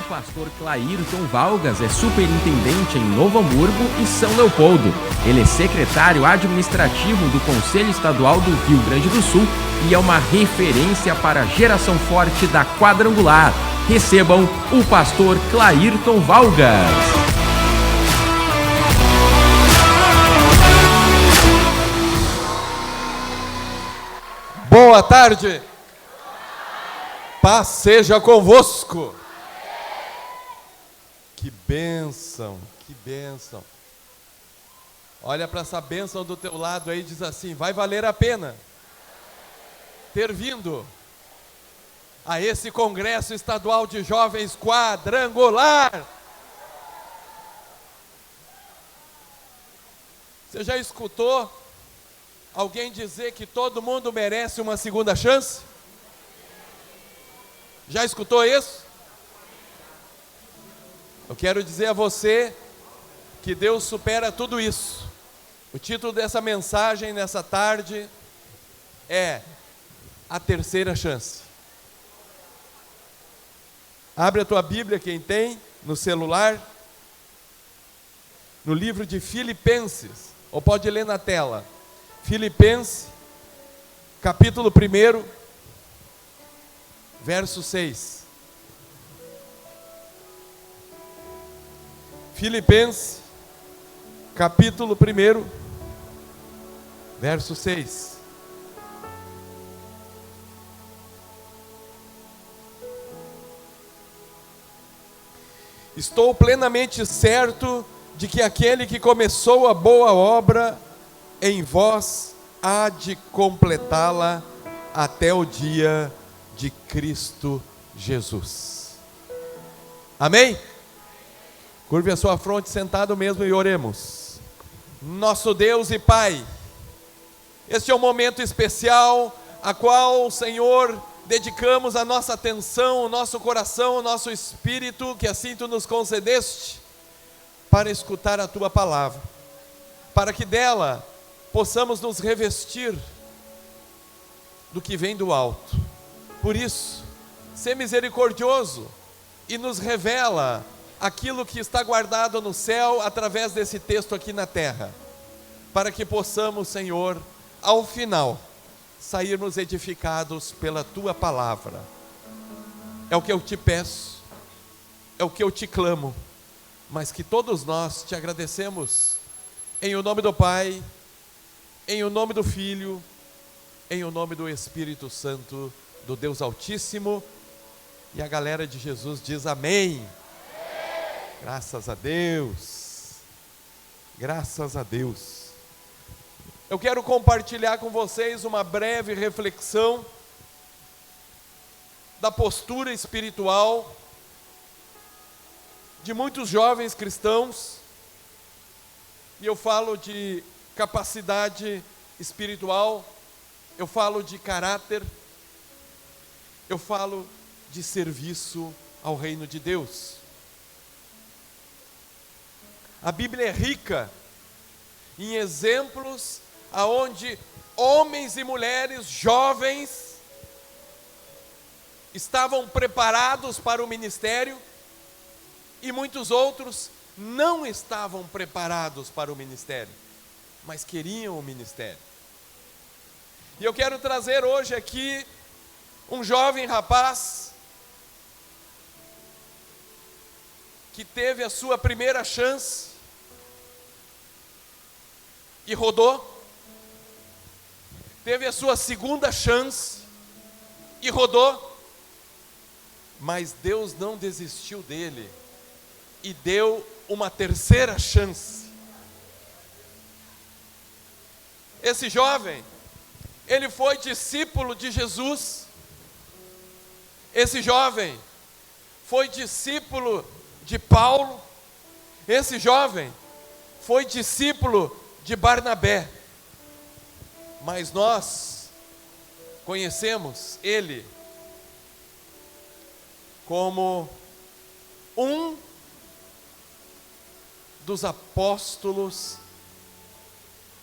pastor Clairton Valgas é superintendente em Novo Hamburgo e São Leopoldo. Ele é secretário administrativo do Conselho Estadual do Rio Grande do Sul e é uma referência para a geração forte da quadrangular. Recebam o pastor Clairton Valgas. Boa tarde. Paz seja convosco. Que bênção, que bênção. Olha para essa bênção do teu lado aí e diz assim: vai valer a pena ter vindo a esse Congresso Estadual de Jovens Quadrangular. Você já escutou alguém dizer que todo mundo merece uma segunda chance? Já escutou isso? Eu quero dizer a você que Deus supera tudo isso. O título dessa mensagem nessa tarde é A Terceira Chance. Abre a tua Bíblia, quem tem, no celular, no livro de Filipenses, ou pode ler na tela. Filipenses, capítulo 1, verso 6. Filipenses, capítulo 1, verso 6. Estou plenamente certo de que aquele que começou a boa obra em vós há de completá-la até o dia de Cristo Jesus. Amém? Curve a sua fronte sentado mesmo e oremos. Nosso Deus e Pai, este é um momento especial a qual, Senhor, dedicamos a nossa atenção, o nosso coração, o nosso espírito, que assim Tu nos concedeste, para escutar a Tua palavra, para que dela possamos nos revestir do que vem do alto. Por isso, sê misericordioso e nos revela aquilo que está guardado no céu através desse texto aqui na terra, para que possamos, Senhor, ao final, sairmos edificados pela Tua palavra. É o que eu Te peço, é o que eu Te clamo, mas que todos nós Te agradecemos, em o nome do Pai, em o nome do Filho, em o nome do Espírito Santo, do Deus Altíssimo. E a galera de Jesus diz amém. Graças a Deus. Graças a Deus. Eu quero compartilhar com vocês uma breve reflexão da postura espiritual de muitos jovens cristãos. E eu falo de capacidade espiritual, eu falo de caráter, eu falo de serviço ao reino de Deus. A Bíblia é rica em exemplos aonde homens e mulheres jovens estavam preparados para o ministério e muitos outros não estavam preparados para o ministério, mas queriam o ministério. E eu quero trazer hoje aqui um jovem rapaz que teve a sua primeira chance e rodou, teve a sua segunda chance e rodou, mas Deus não desistiu dele e deu uma terceira chance. Esse jovem, ele foi discípulo de Jesus. Esse jovem foi discípulo de Paulo. Esse jovem foi discípulo de Barnabé. Mas nós conhecemos ele como um dos apóstolos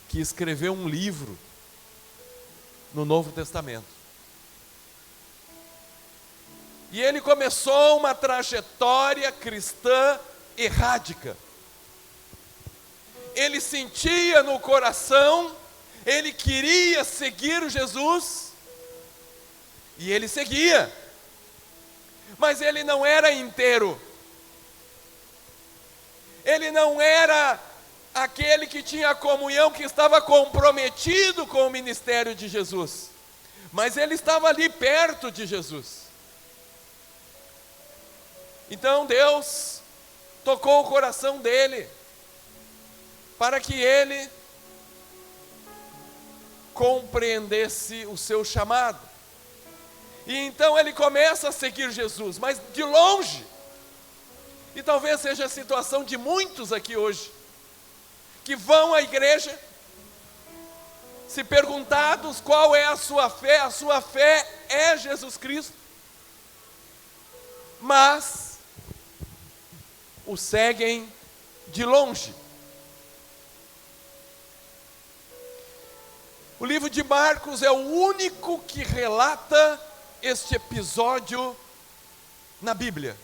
que escreveu um livro no Novo Testamento. E ele começou uma trajetória cristã errática. Ele sentia no coração, ele queria seguir Jesus, e ele seguia, mas ele não era inteiro. Ele não era aquele que tinha comunhão, que estava comprometido com o ministério de Jesus, mas ele estava ali perto de Jesus. Então Deus tocou o coração dele, para que ele compreendesse o seu chamado. E então ele começa a seguir Jesus, mas de longe. E talvez seja a situação de muitos aqui hoje, que vão à igreja, se perguntados qual é a sua fé é Jesus Cristo, mas o seguem de longe. O livro de Marcos é o único que relata este episódio na Bíblia.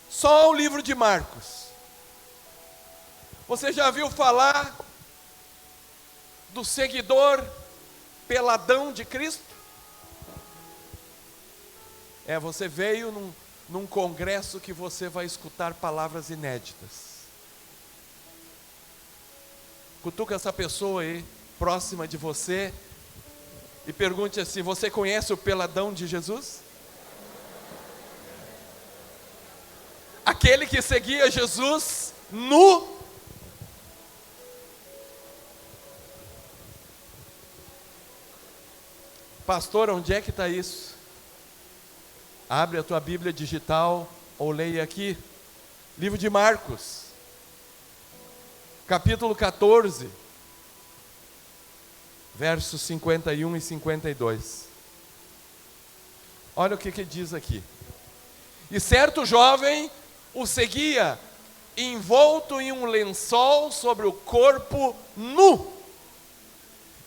Só o livro de Marcos. Você já viu falar do seguidor peladão de Cristo? Você veio num congresso que você vai escutar palavras inéditas. Cutuca essa pessoa aí, próxima de você, e pergunte assim: você conhece o peladão de Jesus? Aquele que seguia Jesus nu. Pastor, onde é que está isso? Abre a tua Bíblia digital ou leia aqui, livro de Marcos, capítulo 14, versos 51 e 52. Olha o que diz aqui. E certo jovem o seguia, envolto em um lençol sobre o corpo nu,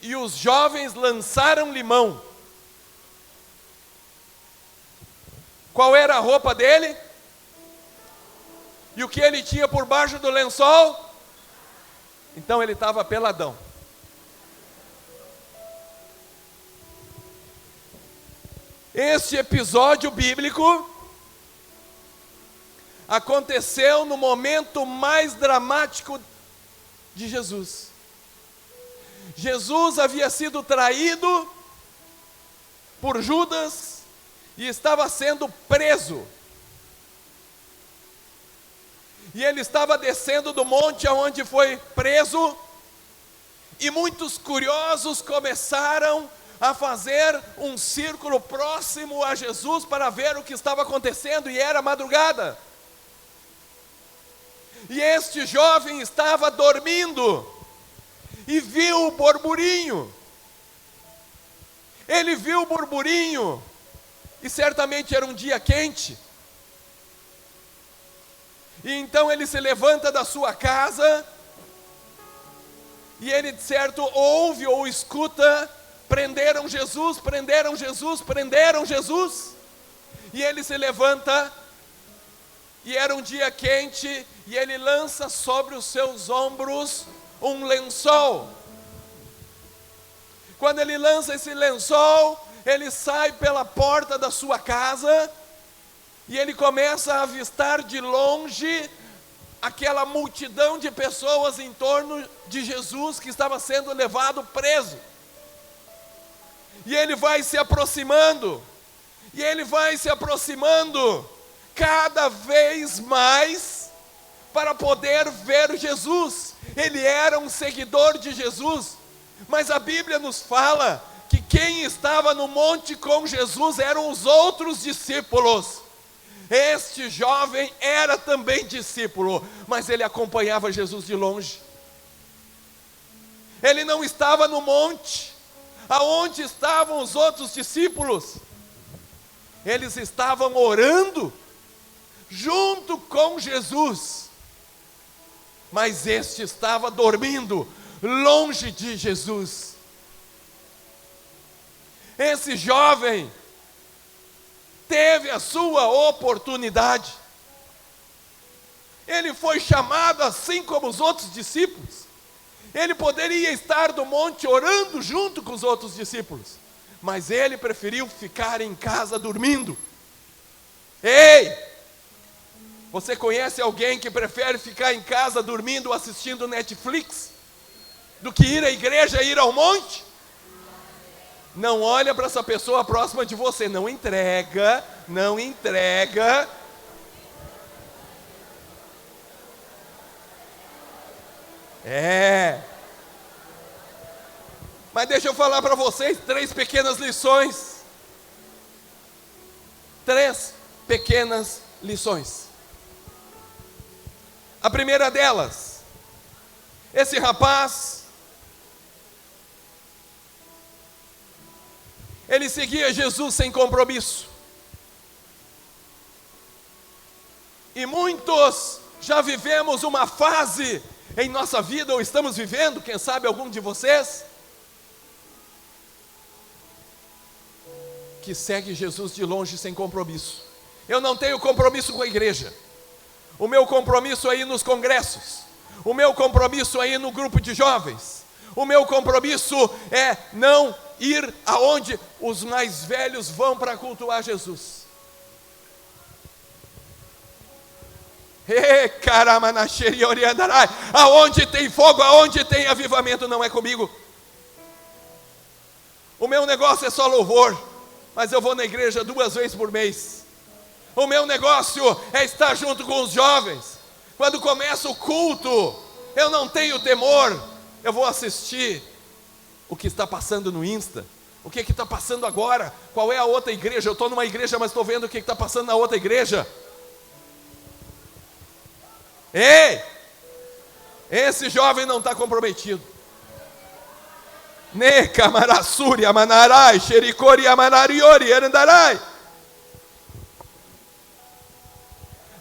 e os jovens lançaram-lhe mão. Qual era a roupa dele? E o que ele tinha por baixo do lençol? Então ele estava peladão. Este episódio bíblico aconteceu no momento mais dramático de Jesus. Jesus havia sido traído por Judas e estava sendo preso. E ele estava descendo do monte aonde foi preso, e muitos curiosos começaram a fazer um círculo próximo a Jesus para ver o que estava acontecendo, e era madrugada. E este jovem estava dormindo e viu o burburinho. Ele viu o burburinho, e certamente era um dia quente. E então ele se levanta da sua casa, e ele de certo ouve ou escuta: prenderam Jesus, prenderam Jesus, prenderam Jesus. E ele se levanta, e era um dia quente, e ele lança sobre os seus ombros um lençol. Quando ele lança esse lençol, ele sai pela porta da sua casa, e ele começa a avistar de longe aquela multidão de pessoas em torno de Jesus, que estava sendo levado preso. E ele vai se aproximando, e ele vai se aproximando cada vez mais para poder ver Jesus. Ele era um seguidor de Jesus, mas a Bíblia nos fala que quem estava no monte com Jesus eram os outros discípulos. Este jovem era também discípulo, mas ele acompanhava Jesus de longe. Ele não estava no monte, aonde estavam os outros discípulos. Eles estavam orando junto com Jesus, mas este estava dormindo longe de Jesus. Esse jovem teve a sua oportunidade. Ele foi chamado assim como os outros discípulos. Ele poderia estar no monte orando junto com os outros discípulos, mas ele preferiu ficar em casa dormindo. Ei! Você conhece alguém que prefere ficar em casa dormindo ou assistindo Netflix do que ir à igreja e ir ao monte? Não olha para essa pessoa próxima de você, não entrega. Mas deixa eu falar para vocês 3 pequenas lições. 3 pequenas lições. A primeira delas, esse rapaz, ele seguia Jesus sem compromisso. E muitos já vivemos uma fase em nossa vida, ou estamos vivendo, quem sabe algum de vocês, que segue Jesus de longe sem compromisso. Eu não tenho compromisso com a igreja. O meu compromisso aí nos congressos. O meu compromisso aí no grupo de jovens. O meu compromisso é não ir aonde os mais velhos vão para cultuar Jesus. Aonde tem fogo, aonde tem avivamento, não é comigo. O meu negócio é só louvor, mas eu vou na igreja 2 vezes por mês. O meu negócio é estar junto com os jovens. Quando começa o culto, eu não tenho temor. Eu vou assistir o que está passando no Insta. O que está passando agora? Qual é a outra igreja? Eu estou numa igreja, mas estou vendo o que está passando na outra igreja. Ei! Esse jovem não está comprometido. Ne camarassuri amanarai, xericori amanariori erandarai.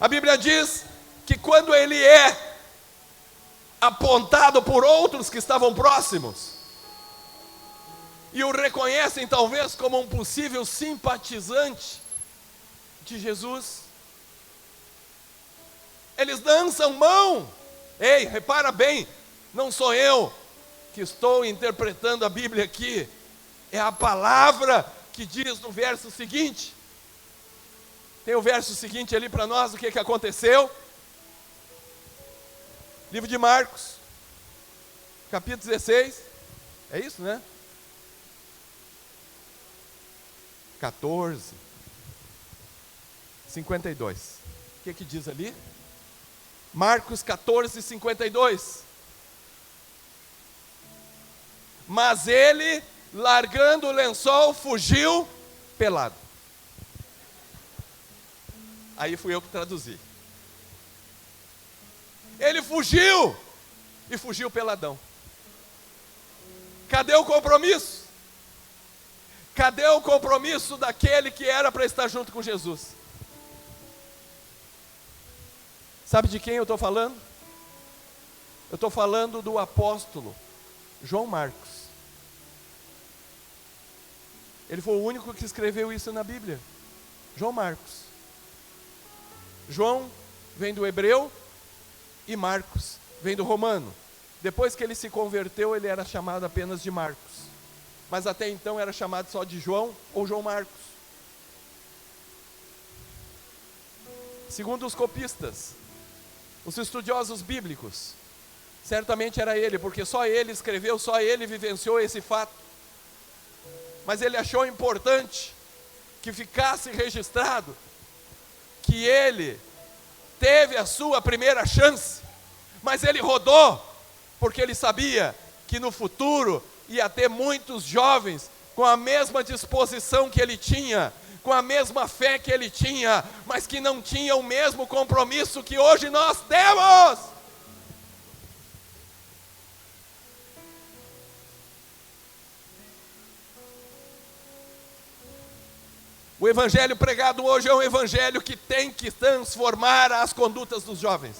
A Bíblia diz que quando ele é apontado por outros que estavam próximos e o reconhecem talvez como um possível simpatizante de Jesus, eles dançam mão. Ei, repara bem, não sou eu que estou interpretando a Bíblia aqui, é a palavra que diz no verso seguinte. Tem o verso seguinte ali para nós, o que aconteceu? Livro de Marcos, capítulo 16, é isso, né? 14, 52. O que diz ali? Marcos 14, 52. Mas ele, largando o lençol, fugiu pelado. Aí fui eu que traduzi. Ele fugiu, e fugiu peladão. Cadê o compromisso? Cadê o compromisso daquele que era para estar junto com Jesus? Sabe de quem eu estou falando? Eu estou falando do apóstolo João Marcos. Ele foi o único que escreveu isso na Bíblia. João Marcos. João vem do hebreu e Marcos vem do romano. Depois que ele se converteu, ele era chamado apenas de Marcos. Mas até então era chamado só de João ou João Marcos. Segundo os copistas, os estudiosos bíblicos, certamente era ele, porque só ele escreveu, só ele vivenciou esse fato. Mas ele achou importante que ficasse registrado que ele teve a sua primeira chance, mas ele rodou, porque ele sabia que no futuro ia ter muitos jovens com a mesma disposição que ele tinha, com a mesma fé que ele tinha, mas que não tinham o mesmo compromisso que hoje nós temos. O evangelho pregado hoje é um evangelho que tem que transformar as condutas dos jovens.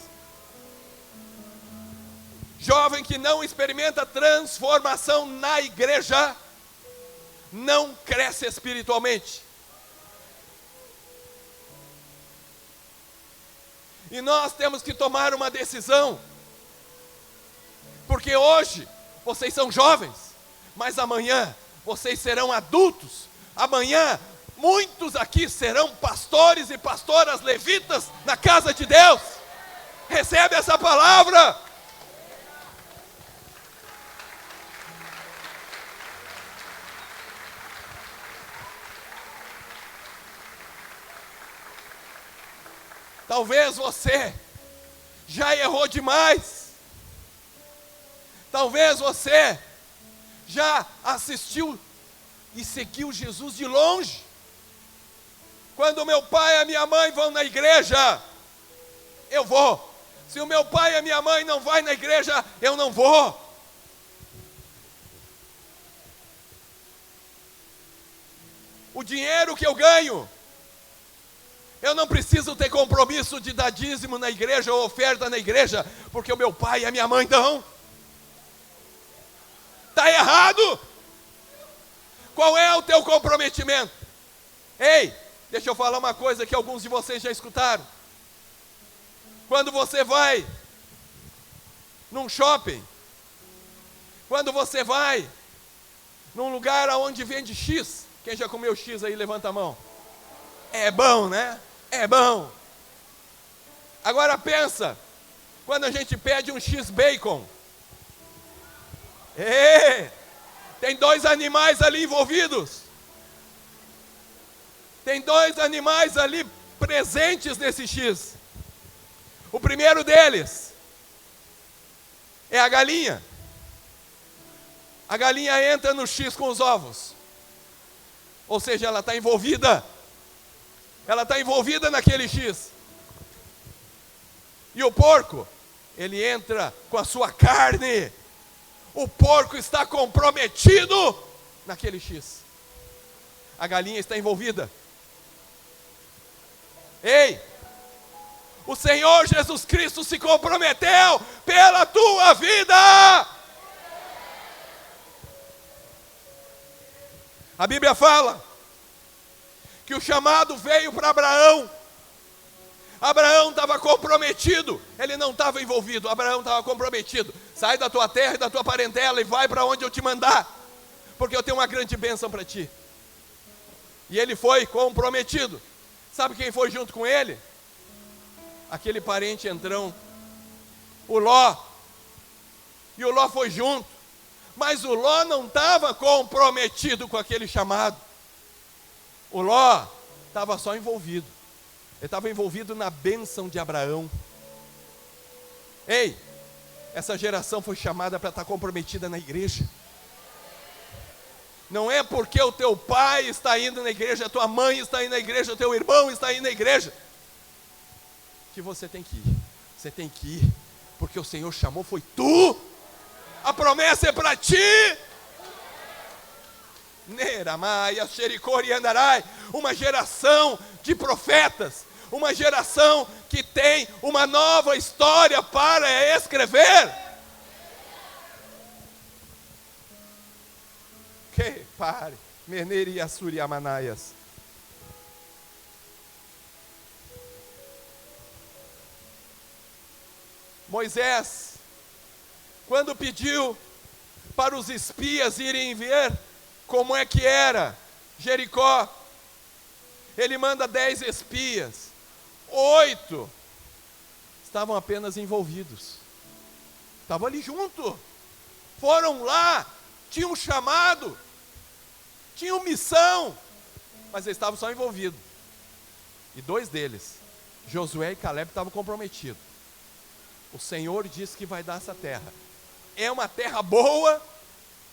Jovem que não experimenta transformação na igreja, não cresce espiritualmente. E nós temos que tomar uma decisão. Porque hoje vocês são jovens, mas amanhã vocês serão adultos. Amanhã muitos aqui serão pastores e pastoras levitas na casa de Deus. Recebe essa palavra. Talvez você já errou demais. Talvez você já assistiu e seguiu Jesus de longe. Quando meu pai e a minha mãe vão na igreja, eu vou. Se o meu pai e a minha mãe não vai na igreja, eu não vou. O dinheiro que eu ganho, eu não preciso ter compromisso de dar dízimo na igreja ou oferta na igreja, porque o meu pai e a minha mãe dão. Está errado. Qual é o teu comprometimento? Ei, deixa eu falar uma coisa que alguns de vocês já escutaram. Quando você vai num shopping, quando você vai num lugar onde vende X, quem já comeu X aí, levanta a mão. É bom, né? É bom. Agora pensa, quando a gente pede um X-Bacon, tem 2 animais ali envolvidos. Tem 2 animais ali presentes nesse X. O primeiro deles é a galinha. A galinha entra no X com os ovos. Ou seja, ela está envolvida. Ela está envolvida naquele X. E o porco, ele entra com a sua carne. O porco está comprometido naquele X. A galinha está envolvida. Ei, o Senhor Jesus Cristo se comprometeu pela tua vida. A Bíblia fala que o chamado veio para Abraão. Abraão estava comprometido, ele não estava envolvido, Abraão estava comprometido. Sai da tua terra e da tua parentela e vai para onde eu te mandar, porque eu tenho uma grande bênção para ti. E ele foi comprometido. Sabe quem foi junto com ele? Aquele parente entrão, o Ló. E o Ló foi junto, mas o Ló não estava comprometido com aquele chamado. O Ló estava só envolvido. Ele estava envolvido na bênção de Abraão. Ei, essa geração foi chamada para estar comprometida na igreja. Não é porque o teu pai está indo na igreja, a tua mãe está indo na igreja, o teu irmão está indo na igreja, que você tem que ir. Você tem que ir, porque o Senhor chamou, foi tu. A promessa é para ti. Neramaia, Xericori e Andarai. Uma geração de profetas, uma geração que tem uma nova história para escrever. Que pare, Meneri Assuri Amanaias. Moisés, quando pediu para os espias irem ver como é que era Jericó, ele manda 10 espias, 8 estavam apenas envolvidos, estavam ali junto, foram lá, tinham um chamado, tinham missão, mas eles estavam só envolvidos. E 2 deles, Josué e Caleb, estavam comprometidos. O Senhor disse que vai dar essa terra. É uma terra boa,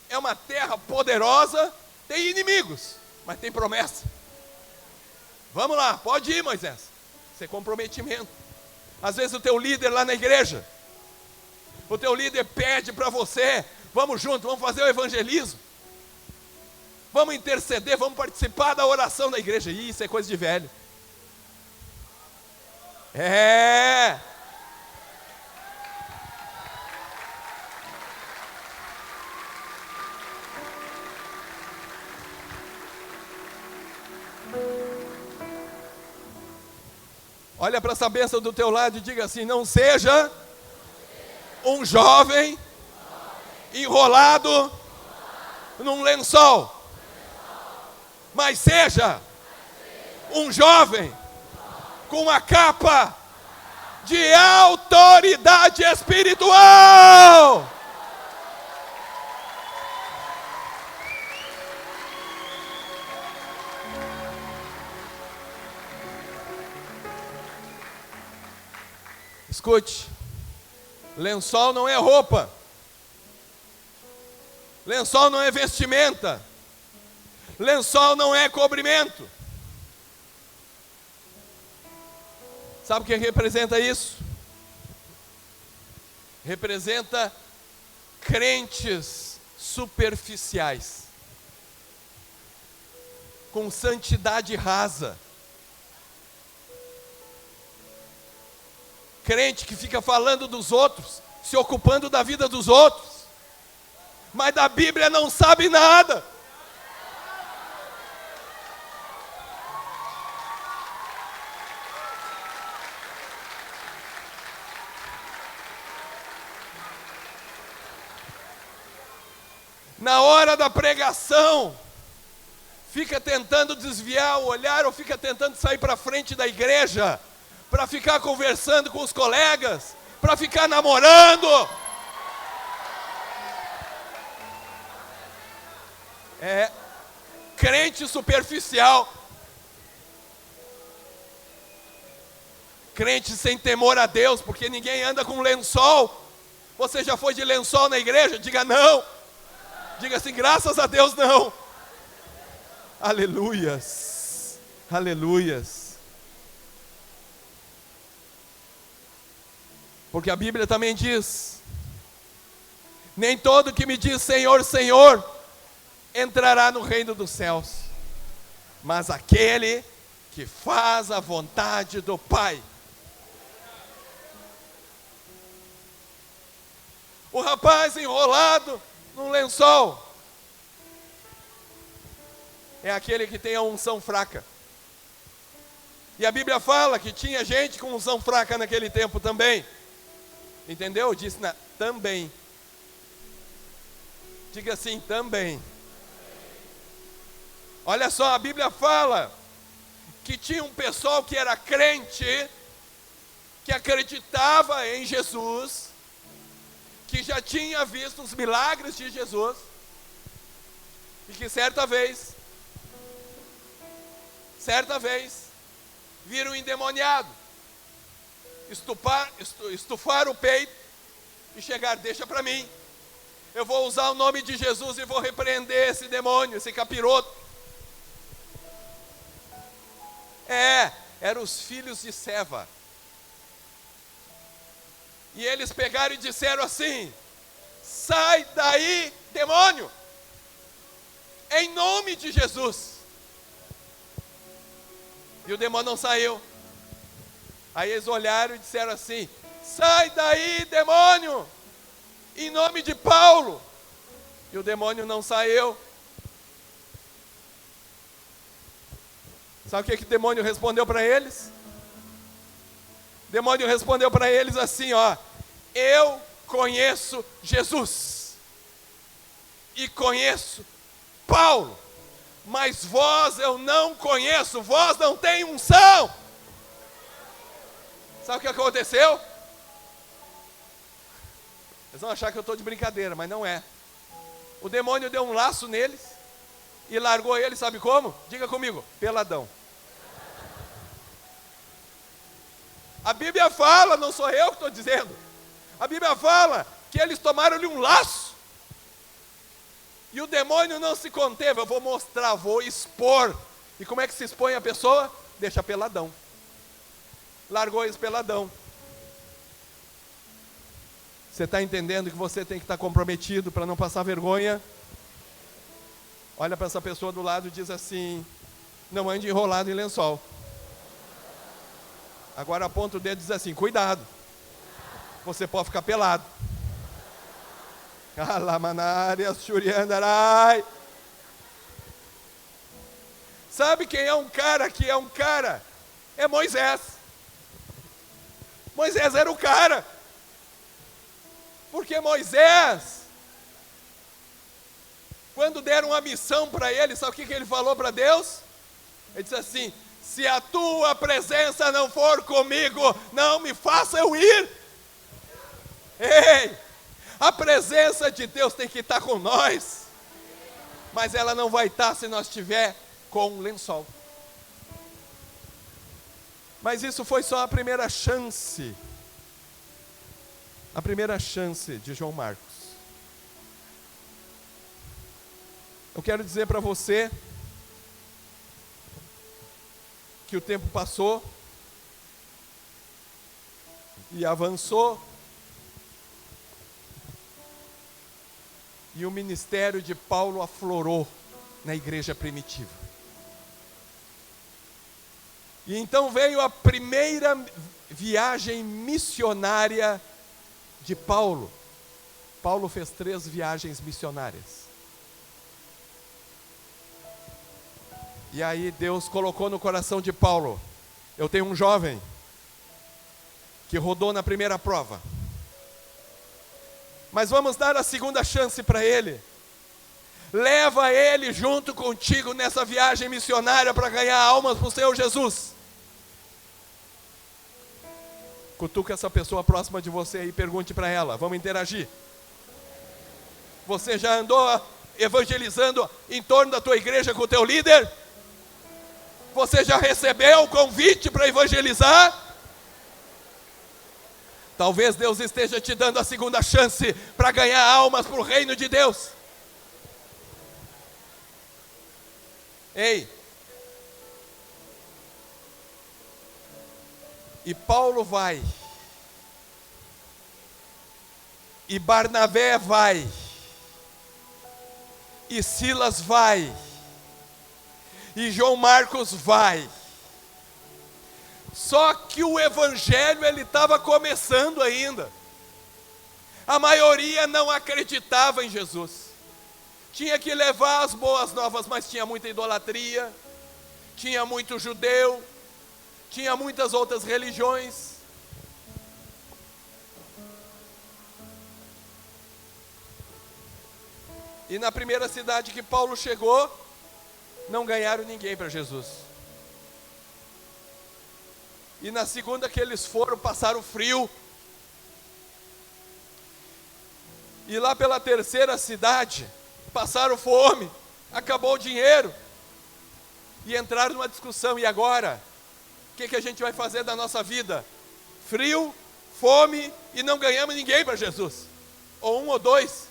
é uma terra poderosa, tem inimigos, mas tem promessa. Vamos lá, pode ir, Moisés. Isso é comprometimento. Às vezes o teu líder lá na igreja, o teu líder pede para você, vamos junto, vamos fazer o evangelismo, vamos interceder, vamos participar da oração da igreja. Isso é coisa de velho. Olha para essa bênção do teu lado e diga assim: não seja um jovem enrolado num lençol, mas seja um jovem com uma capa de autoridade espiritual. Escute, lençol não é roupa, lençol não é vestimenta, lençol não é cobrimento. Sabe o que representa isso? Representa crentes superficiais, com santidade rasa. Crente que fica falando dos outros, se ocupando da vida dos outros, mas da Bíblia não sabe nada. Na hora da pregação, fica tentando desviar o olhar ou fica tentando sair para frente da igreja, para ficar conversando com os colegas, para ficar namorando. É crente superficial, crente sem temor a Deus, porque ninguém anda com lençol. Você já foi de lençol na igreja? Diga não. Diga assim: graças a Deus não. Aleluias, aleluias. Porque a Bíblia também diz: nem todo que me diz Senhor, Senhor, entrará no reino dos céus, mas aquele que faz a vontade do Pai. O rapaz enrolado num lençol é aquele que tem a unção fraca. E a Bíblia fala que tinha gente com unção fraca naquele tempo também. Entendeu? Disse também. Diga assim: também. Olha só, a Bíblia fala que tinha um pessoal que era crente, que acreditava em Jesus, que já tinha visto os milagres de Jesus, e que certa vez, viram um endemoniado estufar o peito e chegar: deixa para mim, eu vou usar o nome de Jesus e vou repreender esse demônio, esse capiroto. Eram os filhos de Seva. E eles pegaram e disseram assim: sai daí, demônio, em nome de Jesus. E o demônio não saiu. Aí eles olharam e disseram assim: sai daí, demônio, em nome de Paulo. E o demônio não saiu. Sabe o que o demônio respondeu para eles? O demônio respondeu para eles assim, ó: eu conheço Jesus e conheço Paulo, mas vós eu não conheço, vós não tem unção. Sabe o que aconteceu? Eles vão achar que eu estou de brincadeira, mas não é. O demônio deu um laço neles e largou eles, sabe como? Diga comigo: peladão. A Bíblia fala, não sou eu que estou dizendo, a Bíblia fala que eles tomaram-lhe um laço, e o demônio não se conteve. Eu vou mostrar, vou expor. E como é que se expõe a pessoa? Deixa peladão. Largou eles peladão. Você está entendendo que você tem que estar comprometido para não passar vergonha? Olha para essa pessoa do lado e diz assim: não ande enrolado em lençol. Agora aponta o dedo e diz assim: cuidado, você pode ficar pelado. Sabe quem é um cara que é um cara? É Moisés. Moisés era o cara. Porque Moisés, quando deram uma missão para ele, sabe o que ele falou para Deus? Ele disse assim: se a tua presença não for comigo, não me faça eu ir. Ei, a presença de Deus tem que estar com nós, mas ela não vai estar se nós estiver com um lençol. Mas isso foi só a primeira chance. A primeira chance de João Marcos. Eu quero dizer para você que o tempo passou e avançou, e o ministério de Paulo aflorou na igreja primitiva. E então veio a primeira viagem missionária de Paulo. Paulo fez 3 viagens missionárias. E aí Deus colocou no coração de Paulo: eu tenho um jovem que rodou na primeira prova, mas vamos dar a segunda chance para ele. Leva ele junto contigo nessa viagem missionária para ganhar almas para o Senhor Jesus. Cutuca essa pessoa próxima de você e pergunte para ela, vamos interagir. Você já andou evangelizando em torno da tua igreja com o teu líder? Você já recebeu o convite para evangelizar? Talvez Deus esteja te dando a segunda chance para ganhar almas para o reino de Deus. Ei! E Paulo vai, e Barnabé vai, e Silas vai, e João Marcos vai. Só que o evangelho ele estava começando ainda. A maioria não acreditava em Jesus. Tinha que levar as boas novas, mas tinha muita idolatria, tinha muito judeu, tinha muitas outras religiões. E na primeira cidade que Paulo chegou, não ganharam ninguém para Jesus. E na segunda que eles foram, passaram frio. E lá pela terceira cidade, passaram fome, acabou o dinheiro. E entraram numa discussão, e agora? O que a gente vai fazer da nossa vida? Frio, fome e não ganhamos ninguém para Jesus. Ou um ou dois.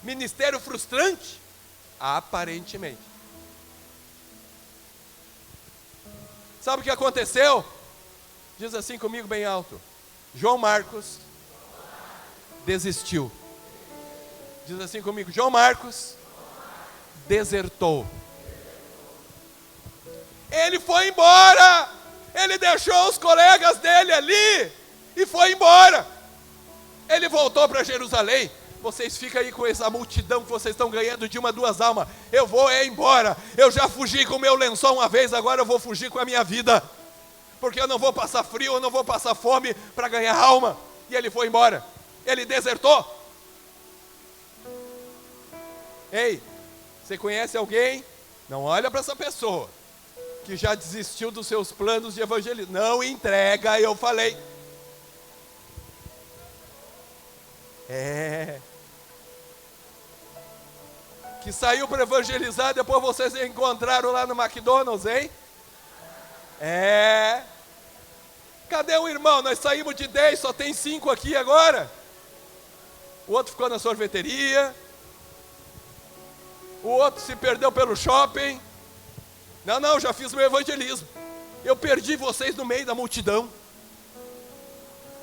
Ministério frustrante? Aparentemente. Sabe o que aconteceu? Diz assim comigo bem alto: João Marcos desistiu. Diz assim comigo: João Marcos desertou. Ele foi embora. Ele deixou os colegas dele ali e foi embora. Ele voltou para Jerusalém. Vocês ficam aí com essa multidão que vocês estão ganhando de 1 a 2 almas. Eu vou embora. Eu já fugi com o meu lençol uma vez, agora eu vou fugir com a minha vida. Porque eu não vou passar frio, eu não vou passar fome para ganhar alma. E ele foi embora. Ele desertou. Ei, você conhece alguém? Não olha para essa pessoa que já desistiu dos seus planos de evangelismo. Não entrega, eu falei. Que saiu para evangelizar, depois vocês encontraram lá no McDonald's, hein? Cadê o irmão? Nós saímos de 10, só tem 5 aqui agora. O outro ficou na sorveteria. O outro se perdeu pelo shopping. Não, já fiz meu evangelismo. Eu perdi vocês no meio da multidão.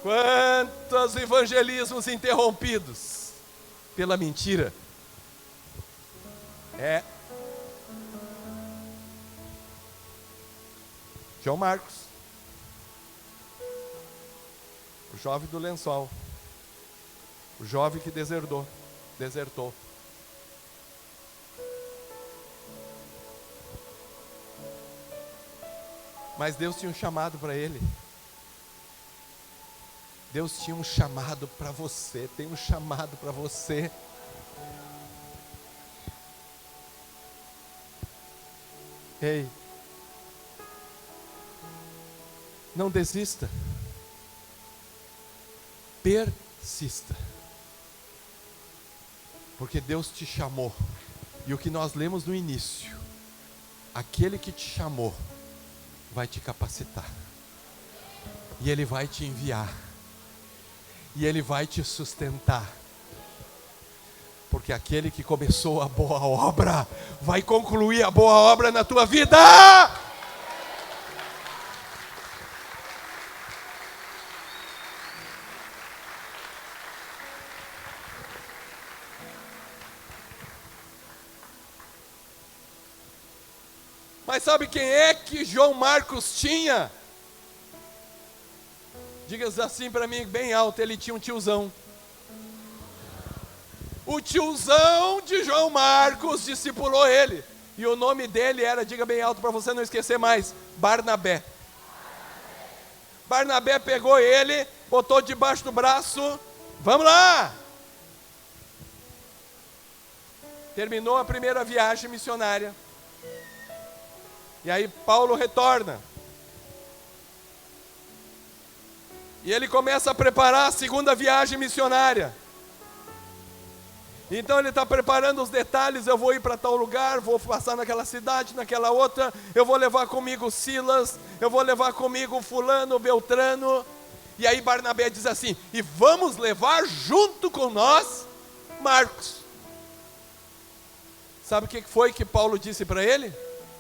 Quantos evangelismos interrompidos pela mentira. João Marcos, o jovem do lençol, o jovem que desertou. Mas Deus tinha um chamado para ele. Deus tinha um chamado para você, tem um chamado para você. Ei, não desista, persista, porque Deus te chamou, e o que nós lemos no início, aquele que te chamou, vai te capacitar, e Ele vai te enviar, e Ele vai te sustentar, porque aquele que começou a boa obra, vai concluir a boa obra na tua vida. Mas sabe quem é que João Marcos tinha? Diga assim para mim bem alto, ele tinha um tiozão. O tiozão de João Marcos discipulou ele. E o nome dele era, diga bem alto para você não esquecer mais, Barnabé. Barnabé pegou ele, botou debaixo do braço, vamos lá! Terminou a primeira viagem missionária. E aí Paulo retorna. E ele começa a preparar a segunda viagem missionária. Então ele está preparando os detalhes, eu vou ir para tal lugar, vou passar naquela cidade, naquela outra, eu vou levar comigo Silas, eu vou levar comigo fulano, Beltrano. E aí Barnabé diz assim, e vamos levar junto com nós Marcos. Sabe o que foi que Paulo disse para ele?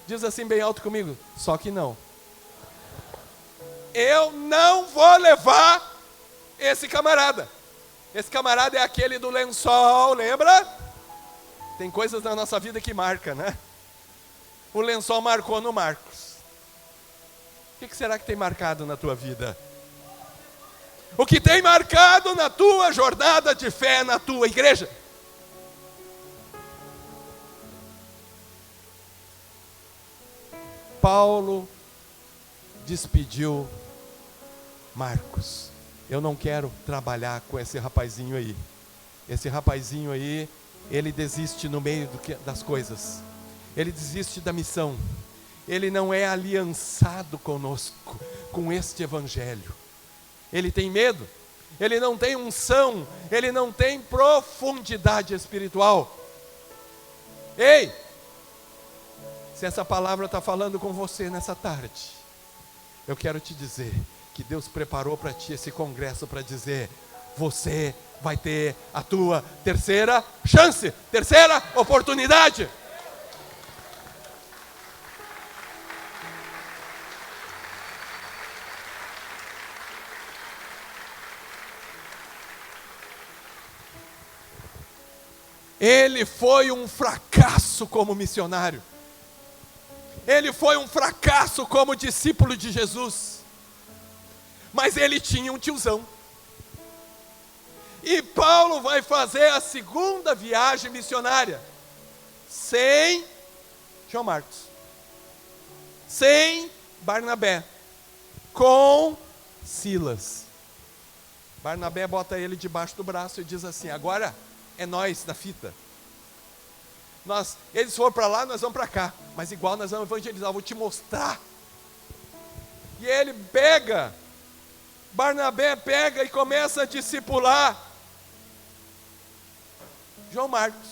Diz assim bem alto comigo, só que não. Eu não vou levar esse camarada. Esse camarada é aquele do lençol, lembra? Tem coisas na nossa vida que marca, né? O lençol marcou no Marcos. O que será que tem marcado na tua vida? O que tem marcado na tua jornada de fé, na tua igreja? Paulo despediu Marcos. Eu não quero trabalhar com esse rapazinho aí. Esse rapazinho aí, ele desiste no meio das coisas. Ele desiste da missão. Ele não é aliançado conosco, com este evangelho. Ele tem medo. Ele não tem unção. Ele não tem profundidade espiritual. Ei! Se essa palavra está falando com você nessa tarde, eu quero te dizer que Deus preparou para ti esse congresso para dizer, você vai ter a tua terceira chance, terceira oportunidade. Ele foi um fracasso como missionário. Ele foi um fracasso como discípulo de Jesus. Mas ele tinha um tiozão. E Paulo vai fazer a segunda viagem missionária sem João Marcos, sem Barnabé, com Silas. Barnabé bota ele debaixo do braço e diz assim, agora é nós da fita. Eles foram para lá, nós vamos para cá, mas igual nós vamos evangelizar, vou te mostrar. E ele pega, Barnabé pega e começa a discipular João Marcos.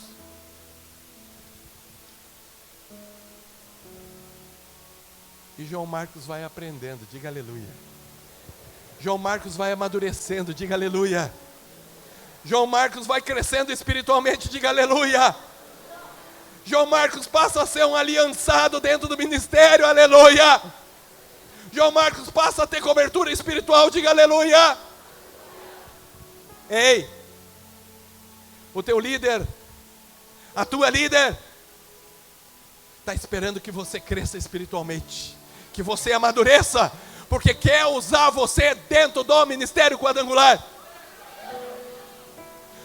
E João Marcos vai aprendendo, diga aleluia. João Marcos vai amadurecendo, diga aleluia. João Marcos vai crescendo espiritualmente, diga aleluia. João Marcos passa a ser um aliançado dentro do ministério, aleluia. João Marcos passa a ter cobertura espiritual, diga aleluia. Ei, o teu líder, a tua líder, está esperando que você cresça espiritualmente, que você amadureça, porque quer usar você dentro do ministério quadrangular.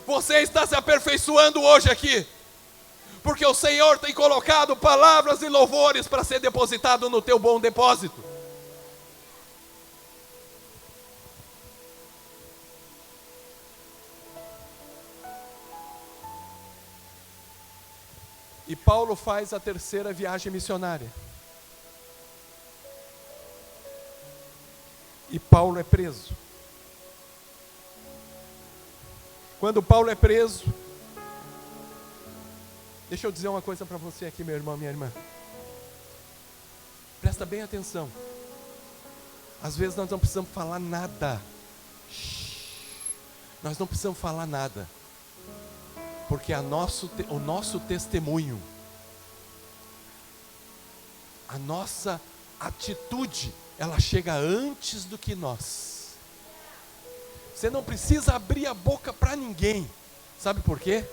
Você está se aperfeiçoando hoje aqui, porque o Senhor tem colocado palavras e louvores para ser depositado no teu bom depósito. E Paulo faz a terceira viagem missionária. E Paulo é preso. Quando Paulo é preso, deixa eu dizer uma coisa para você aqui, meu irmão, minha irmã. Presta bem atenção. Às vezes nós não precisamos falar nada. Nós não precisamos falar nada. Porque o nosso testemunho, a nossa atitude, ela chega antes do que nós. Você não precisa abrir a boca para ninguém. Sabe por quê?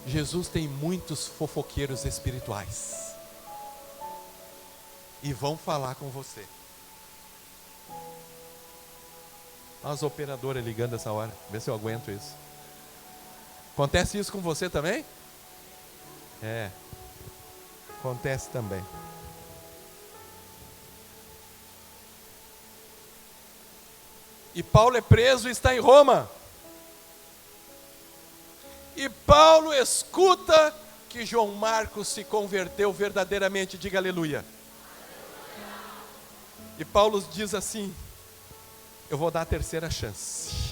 Jesus tem muitos fofoqueiros espirituais. E vão falar com você. As operadoras ligando essa hora. Vê se eu aguento isso. Acontece isso com você também? É. Acontece também. E Paulo é preso e está em Roma. E Paulo escuta que João Marcos se converteu verdadeiramente. Diga aleluia. E Paulo diz assim: eu vou dar a terceira chance.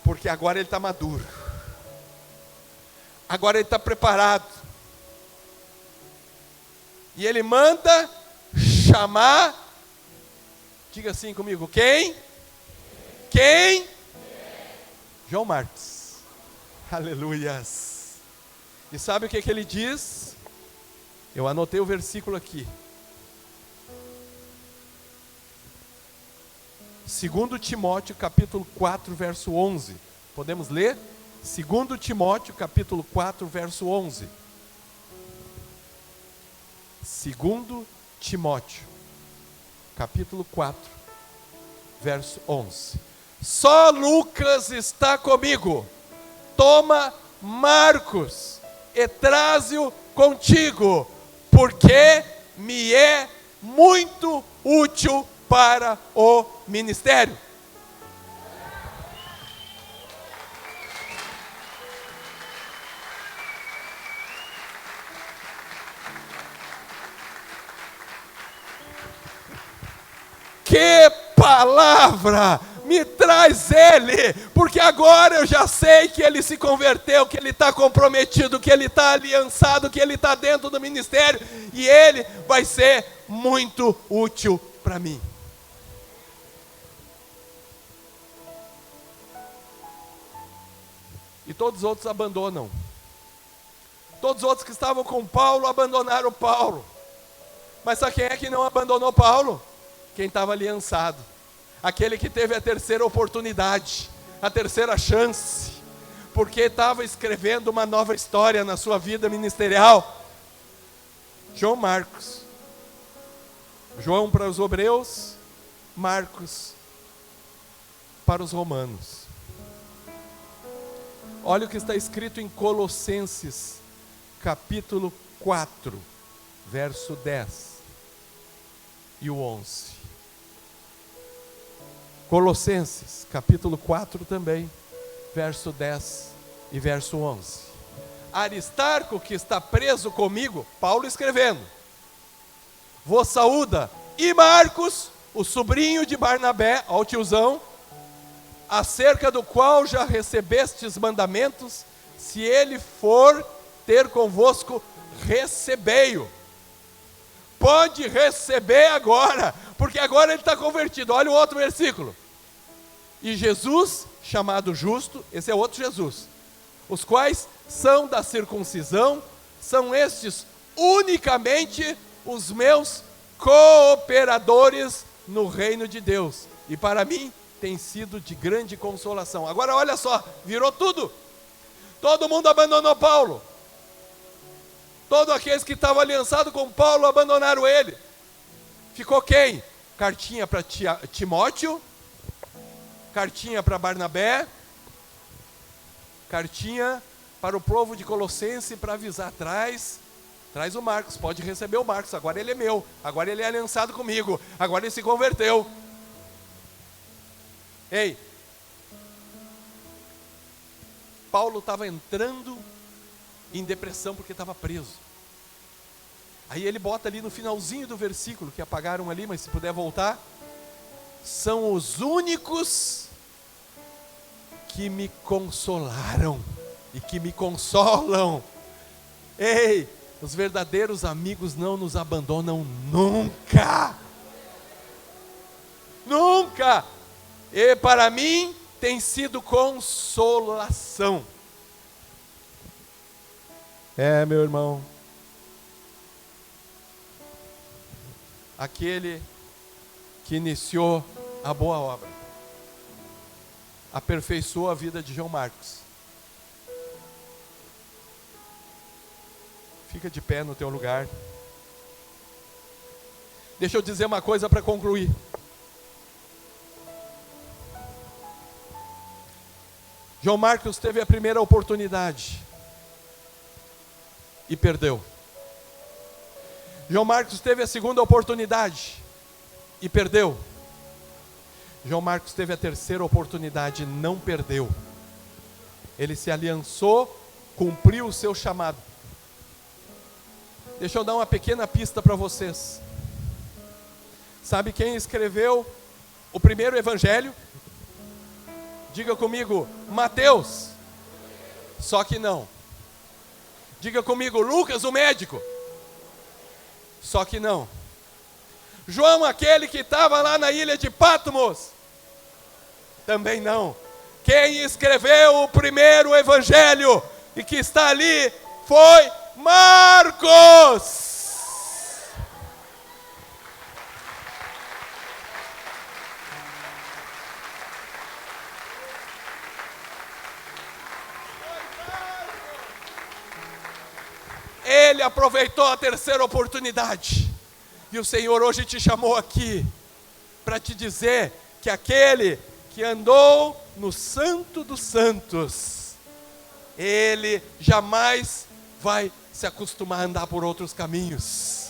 Porque agora ele está maduro. Agora ele está preparado. E ele manda chamar. Diga assim comigo, quem? Quem? João Marcos. Aleluias. E sabe o que ele diz? Eu anotei o versículo aqui. 2 Timóteo capítulo 4, verso 11. Podemos ler? 2 Timóteo capítulo 4, verso 11. 2 Timóteo capítulo 4, verso 11. Só Lucas está comigo. Toma Marcos e traze-o contigo, porque me é muito útil para o ministério. Que palavra! Me traz ele, porque agora eu já sei que ele se converteu, que ele está comprometido, que ele está aliançado, que ele está dentro do ministério, e ele vai ser muito útil para mim. E todos os outros abandonam. Todos os outros que estavam com Paulo abandonaram Paulo. Mas sabe quem é que não abandonou Paulo? Quem estava aliançado. Aquele que teve a terceira oportunidade, a terceira chance, porque estava escrevendo uma nova história na sua vida ministerial. João Marcos. João para os hebreus, Marcos para os romanos. Olha o que está escrito em Colossenses, capítulo 4, verso 10 e o 11. Colossenses, capítulo 4 também, verso 10 e verso 11. Aristarco, que está preso comigo, Paulo escrevendo, vos saúda, e Marcos, o sobrinho de Barnabé, ó o tiozão, acerca do qual já recebestes mandamentos, se ele for ter convosco, recebei-o. Pode receber agora, porque agora ele está convertido. Olha o outro versículo. E Jesus, chamado justo, esse é outro Jesus, os quais são da circuncisão, são estes unicamente os meus cooperadores no reino de Deus. E para mim tem sido de grande consolação. Agora olha só, virou tudo. Todo mundo abandonou Paulo. Todos aqueles que estavam aliançados com Paulo abandonaram ele. Ficou quem? Cartinha para Timóteo, cartinha para Barnabé, cartinha para o povo de Colossense para avisar, traz o Marcos, pode receber o Marcos, agora ele é meu, agora ele é aliançado comigo, agora ele se converteu. Ei, Paulo estava entrando em depressão porque estava preso. Aí ele bota ali no finalzinho do versículo, que apagaram ali, mas se puder voltar: são os únicos que me consolaram e que me consolam. Ei, os verdadeiros amigos não nos abandonam nunca. Nunca. E para mim tem sido consolação. Meu irmão, aquele que iniciou a boa obra, aperfeiçoou a vida de João Marcos. Fica de pé no teu lugar. Deixa eu dizer uma coisa para concluir. João Marcos teve a primeira oportunidade e perdeu. João Marcos teve a segunda oportunidade e perdeu. João Marcos teve a terceira oportunidade e não perdeu. Ele se aliançou, cumpriu o seu chamado. Deixa eu dar uma pequena pista para vocês. Sabe quem escreveu o primeiro evangelho? Diga comigo: Mateus. Só que não. Diga comigo: Lucas, o médico. Só que não. João, aquele que estava lá na ilha de Patmos. Também não. Quem escreveu o primeiro evangelho e que está ali foi Marcos. Ele aproveitou a terceira oportunidade. E o Senhor hoje te chamou aqui para te dizer que aquele que andou no Santo dos Santos, ele jamais vai se acostumar a andar por outros caminhos.